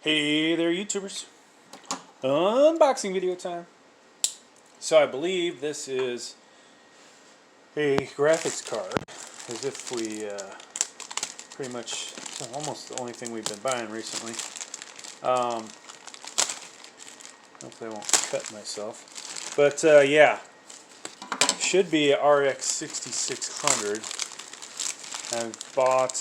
Hey there, YouTubers. Unboxing video time. So I believe this is a graphics card, as if we pretty much, almost the only thing we've been buying recently. Hopefully I won't cut myself. But yeah, should be a RX 6600. I've bought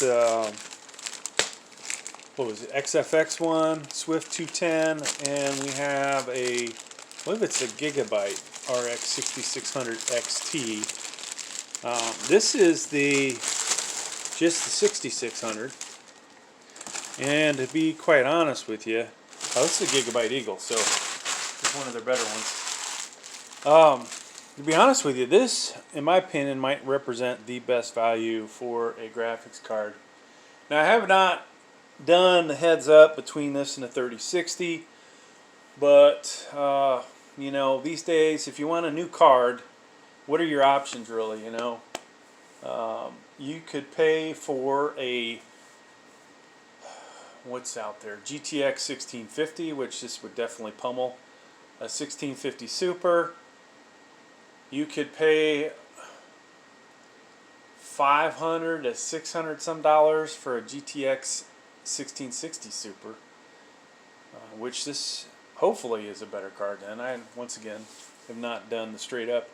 what was it, XFX one, Swift 210, and we have I believe it's a Gigabyte RX 6600 XT. This is just the 6600, and to be quite honest with you, this is a Gigabyte Eagle, so it's one of their better ones. To be honest with you, this, in my opinion, might represent the best value for a graphics card. Now, I have not done the heads up between this and the 3060, but you know, these days, if you want a new card, what are your options really? You know, you could pay for what's out there, GTX 1650, which this would definitely pummel. A 1650 Super. You could pay $500 to $600 some dollars for a GTX 1660 Super, which this hopefully is a better card. And I, once again, have not done the straight up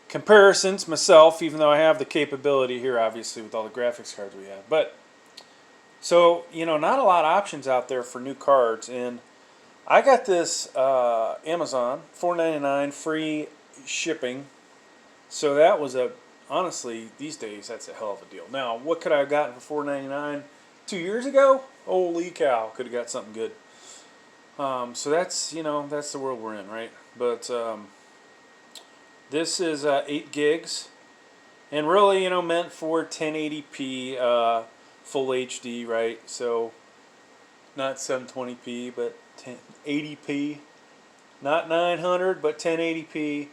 comparisons myself, even though I have the capability here, obviously, with all the graphics cards we have. But so, you know, not a lot of options out there for new cards, and I got this Amazon, $4.99 free shipping. So that was honestly, these days, that's a hell of a deal. Now, what could I have gotten for $4.99 2 years ago? Holy cow, could have got something good. So that's, you know, that's the world we're in, right? But this is 8 gigs, and really, you know, meant for 1080p full HD, right? So not 720p, but 1080p, not 900, but 1080p.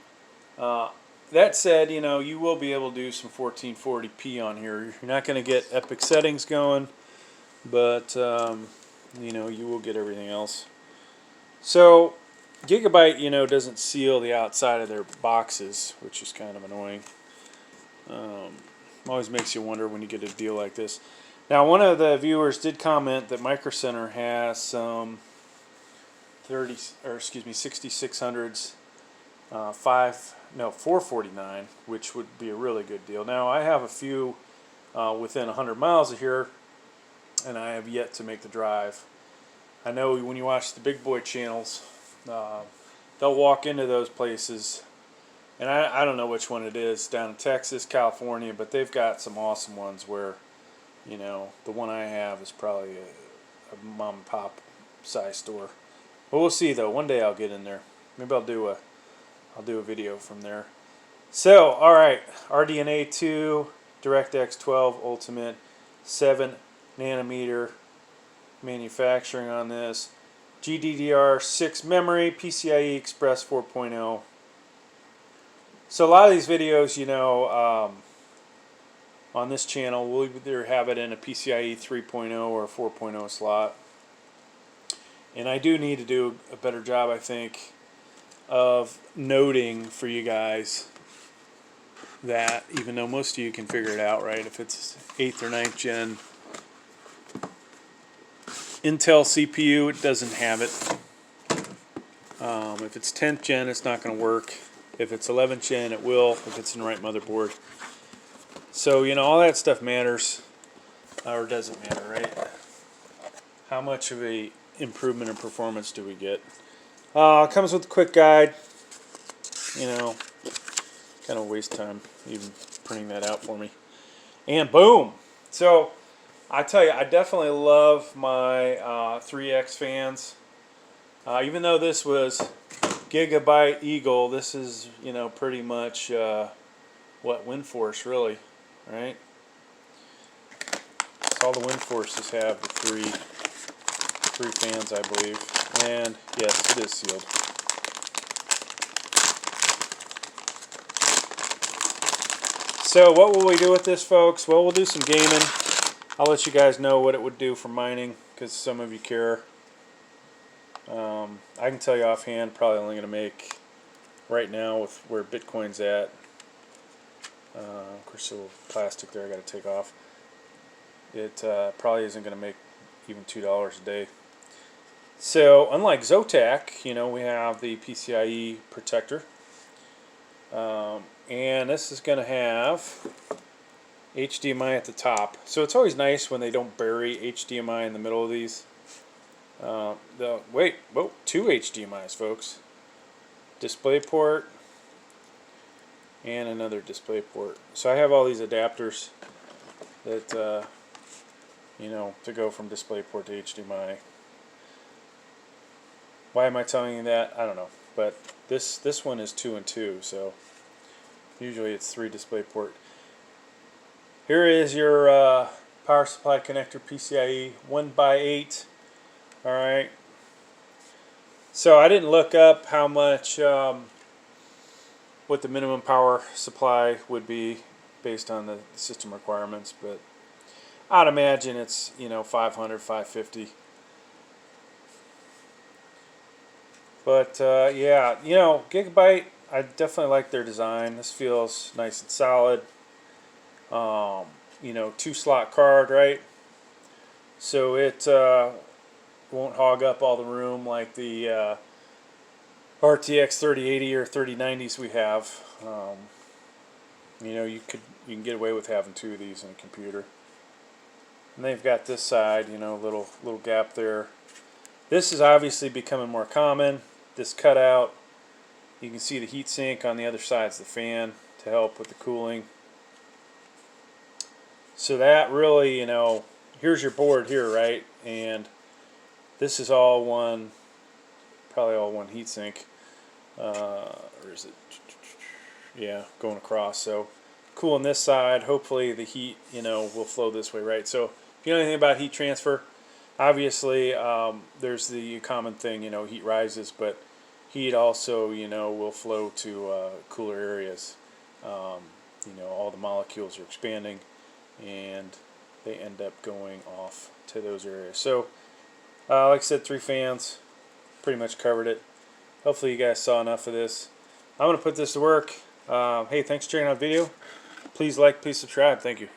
That said, you know, you will be able to do some 1440p on here. You're not going to get epic settings going, but you know, you will get everything else. So Gigabyte, you know, doesn't seal the outside of their boxes, which is kind of annoying. Always makes you wonder when you get a deal like this. Now, one of the viewers did comment that Micro Center has some 6600s, 449, which would be a really good deal. Now, I have a few within 100 miles of here, and I have yet to make the drive. I know when you watch the big boy channels, they'll walk into those places, and I don't know which one it is, down in Texas, California, but they've got some awesome ones where, you know, the one I have is probably a mom and pop size store. But we'll see, though. One day I'll get in there. Maybe I'll do a video from there. So, all right, RDNA 2, DirectX 12 Ultimate, 7 nanometer manufacturing on this, GDDR6 memory, PCIe Express 4.0. So a lot of these videos, you know, on this channel, we'll either have it in a PCIe 3.0 or a 4.0 slot. And I do need to do a better job, I think, of noting for you guys that, even though most of you can figure it out, right, if it's 8th or 9th gen Intel CPU, it doesn't have it. If it's 10th gen, it's not going to work. If it's 11th gen, it will, if it's in the right motherboard. So, you know, all that stuff matters, or doesn't matter, right? How much of a improvement in performance do we get? It comes with a quick guide. You know, kind of waste time even printing that out for me. And boom! So, I tell you, I definitely love my 3X fans. Even though this was Gigabyte Eagle, this is, you know, pretty much what WindForce really, right? So all the WindForces have the three fans, I believe. And yes, it is sealed. So what will we do with this, folks? Well, we'll do some gaming. I'll let you guys know what it would do for mining, because some of you care. I can tell you offhand, probably only going to make, right now with where Bitcoin's at, of course the little plastic there I got to take off, it probably isn't going to make even $2 a day. So unlike Zotac, we have the PCIe protector, and this is going to have HDMI at the top. So it's always nice when they don't bury HDMI in the middle of these. Wait, whoa, 2 HDMIs, folks. Display port and another display port. So I have all these adapters that to go from display port to HDMI. Why am I telling you that? I don't know, but this one is 2 and 2, so usually it's 3 display port. Here is your power supply connector, PCIe 1x8. All right. So I didn't look up how much, what the minimum power supply would be based on the system requirements, but I'd imagine it's 500, 550. But yeah, Gigabyte, I definitely like their design. This feels nice and solid. 2-slot card, right? So it won't hog up all the room like the RTX 3080 or 3090s we have. You can get away with having 2 of these in a computer. And they've got this side, little gap there. This is obviously becoming more common. This cutout, you can see the heat sink on the other side's the fan to help with the cooling. So that really, here's your board here, right? And this is all one, probably all one heat sink. Or is it? Yeah, going across. So cooling this side. Hopefully the heat, will flow this way, right? So if you know anything about heat transfer, obviously there's the common thing, heat rises, but heat also, will flow to cooler areas. All the molecules are expanding, and they end up going off to those areas. So, like I said, 3 fans, pretty much covered it. Hopefully you guys saw enough of this. I'm going to put this to work. Hey, thanks for checking out the video. Please like, please subscribe. Thank you.